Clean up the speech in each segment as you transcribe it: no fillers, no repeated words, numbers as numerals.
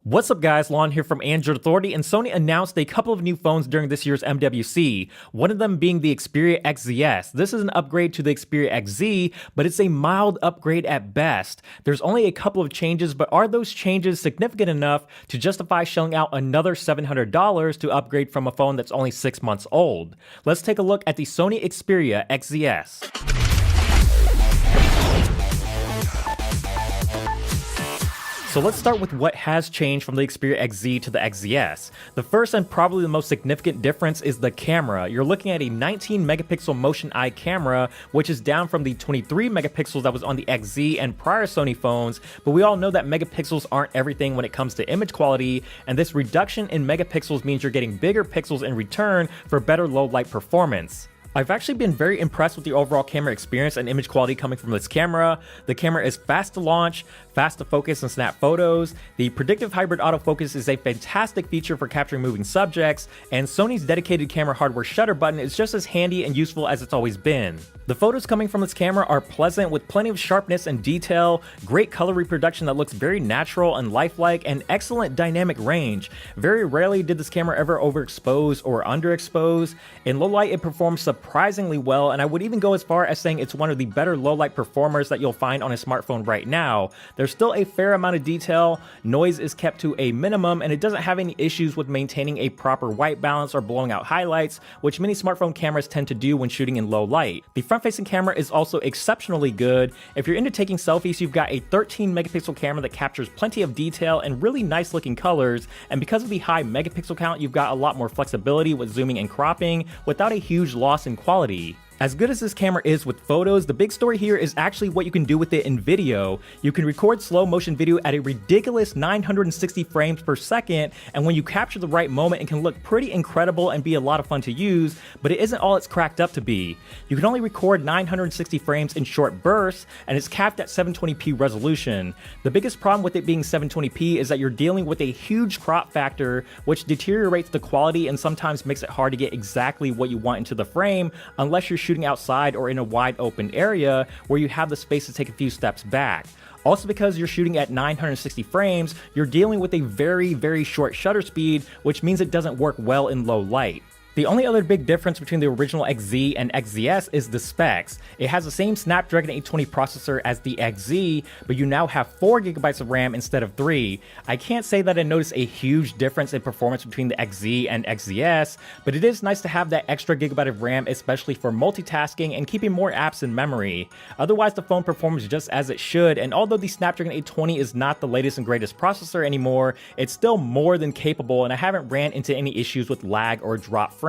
What's up guys, Lanh here from Android Authority, and Sony announced a couple of new phones during this year's MWC, one of them being the Xperia XZs. This is an upgrade to the Xperia XZ, but it's a mild upgrade at best. There's only a couple of changes, but are those changes significant enough to justify shelling out another $700 to upgrade from a phone that's only 6 months old? Let's take a look at the Sony Xperia XZs. So let's start with what has changed from the Xperia XZ to the XZs. The first and probably the most significant difference is the camera. You're looking at a 19 megapixel motion eye camera, which is down from the 23 megapixels that was on the XZ and prior Sony phones, but we all know that megapixels aren't everything when it comes to image quality, and this reduction in megapixels means you're getting bigger pixels in return for better low light performance. I've actually been very impressed with the overall camera experience and image quality coming from this camera. The camera is fast to launch, fast to focus and snap photos. The predictive hybrid autofocus is a fantastic feature for capturing moving subjects, and Sony's dedicated camera hardware shutter button is just as handy and useful as it's always been. The photos coming from this camera are pleasant with plenty of sharpness and detail, great color reproduction that looks very natural and lifelike, and excellent dynamic range. Very rarely did this camera ever overexpose or underexpose. In low light, it performs surprisingly well, and I would even go as far as saying it's one of the better low light performers that you'll find on a smartphone right now. There's still a fair amount of detail, noise is kept to a minimum, and it doesn't have any issues with maintaining a proper white balance or blowing out highlights, which many smartphone cameras tend to do when shooting in low light. The front-facing camera is also exceptionally good. If you're into taking selfies, you've got a 13 megapixel camera that captures plenty of detail and really nice looking colors, and because of the high megapixel count, you've got a lot more flexibility with zooming and cropping without a huge loss in quality. As good as this camera is with photos, the big story here is actually what you can do with it in video. You can record slow motion video at a ridiculous 960 frames per second, and when you capture the right moment, it can look pretty incredible and be a lot of fun to use, but it isn't all it's cracked up to be. You can only record 960 frames in short bursts, and it's capped at 720p resolution. The biggest problem with it being 720p is that you're dealing with a huge crop factor, which deteriorates the quality and sometimes makes it hard to get exactly what you want into the frame, unless you're shooting outside or in a wide open area where you have the space to take a few steps back. Also, because you're shooting at 960 frames, you're dealing with a very short shutter speed, which means it doesn't work well in low light. The only other big difference between the original XZ and XZs is the specs. It has the same Snapdragon 820 processor as the XZ, but you now have 4GB of RAM instead of 3. I can't say that I noticed a huge difference in performance between the XZ and XZs, but it is nice to have that extra gigabyte of RAM, especially for multitasking and keeping more apps in memory. Otherwise, the phone performs just as it should, and although the Snapdragon 820 is not the latest and greatest processor anymore, it's still more than capable, and I haven't ran into any issues with lag or drop frames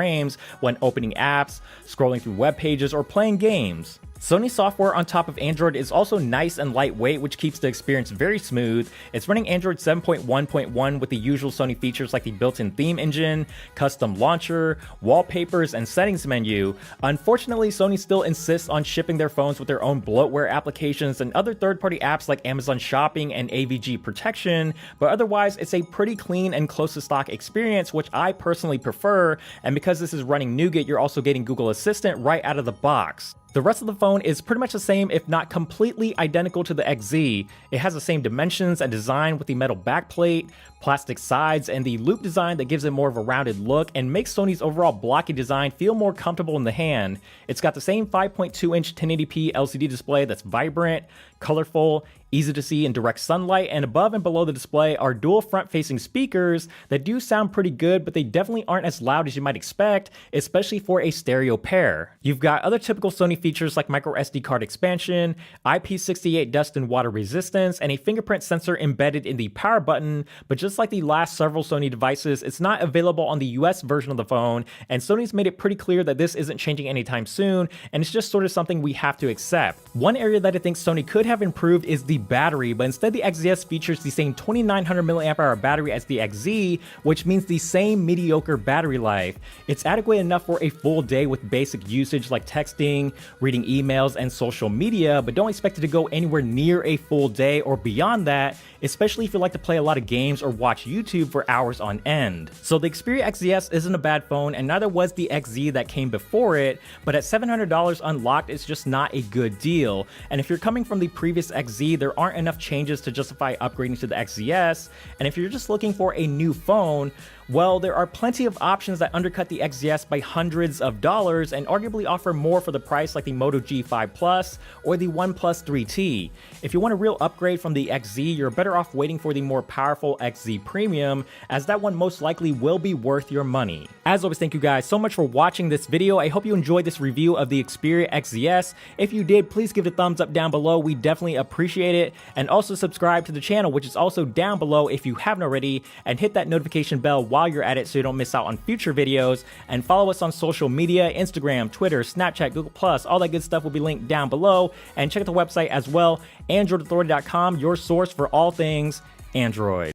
when opening apps, scrolling through web pages, or playing games. Sony software on top of Android is also nice and lightweight, which keeps the experience very smooth. It's running Android 7.1.1 with the usual Sony features like the built-in theme engine, custom launcher, wallpapers, and settings menu. Unfortunately, Sony still insists on shipping their phones with their own bloatware applications and other third-party apps like Amazon Shopping and AVG protection, but otherwise it's a pretty clean and close to stock experience, which I personally prefer, and because this is running Nougat, you're also getting Google Assistant right out of the box. The rest of the phone is pretty much the same, if not completely identical to the XZ. It has the same dimensions and design with the metal backplate, plastic sides, and the loop design that gives it more of a rounded look and makes Sony's overall blocky design feel more comfortable in the hand. It's got the same 5.2-inch 1080p LCD display that's vibrant, colorful, easy to see in direct sunlight, and above and below the display are dual front-facing speakers that do sound pretty good, but they definitely aren't as loud as you might expect, especially for a stereo pair. You've got other typical Sony features like micro SD card expansion, IP68 dust and water resistance, and a fingerprint sensor embedded in the power button, but just like the last several Sony devices, it's not available on the US version of the phone, and Sony's made it pretty clear that this isn't changing anytime soon, and it's just sort of something we have to accept. One area that I think Sony could have improved is the battery, but instead the XZs features the same 2900 mAh battery as the XZ, which means the same mediocre battery life. It's adequate enough for a full day with basic usage like texting, reading emails, and social media, but don't expect it to go anywhere near a full day or beyond that, especially if you like to play a lot of games or watch YouTube for hours on end. So the Xperia XZs isn't a bad phone, and neither was the XZ that came before it, but at $700 unlocked, it's just not a good deal. And if you're coming from the previous XZ, there aren't enough changes to justify upgrading to the XZs, and if you're just looking for a new phone, well, there are plenty of options that undercut the XZs by hundreds of dollars and arguably offer more for the price, like the Moto G5 Plus or the OnePlus 3T. If you want a real upgrade from the XZ, you're better off waiting for the more powerful XZ Premium, as that one most likely will be worth your money. As always, thank you guys so much for watching this video. I hope you enjoyed this review of the Xperia XZs. If you did, please give it a thumbs up down below. We definitely appreciate it. And also subscribe to the channel, which is also down below if you haven't already, and hit that notification bell while you're at it so you don't miss out on future videos. And follow us on social media, Instagram, Twitter, Snapchat, Google+, all that good stuff will be linked down below. And check out the website as well, AndroidAuthority.com, your source for all things Android.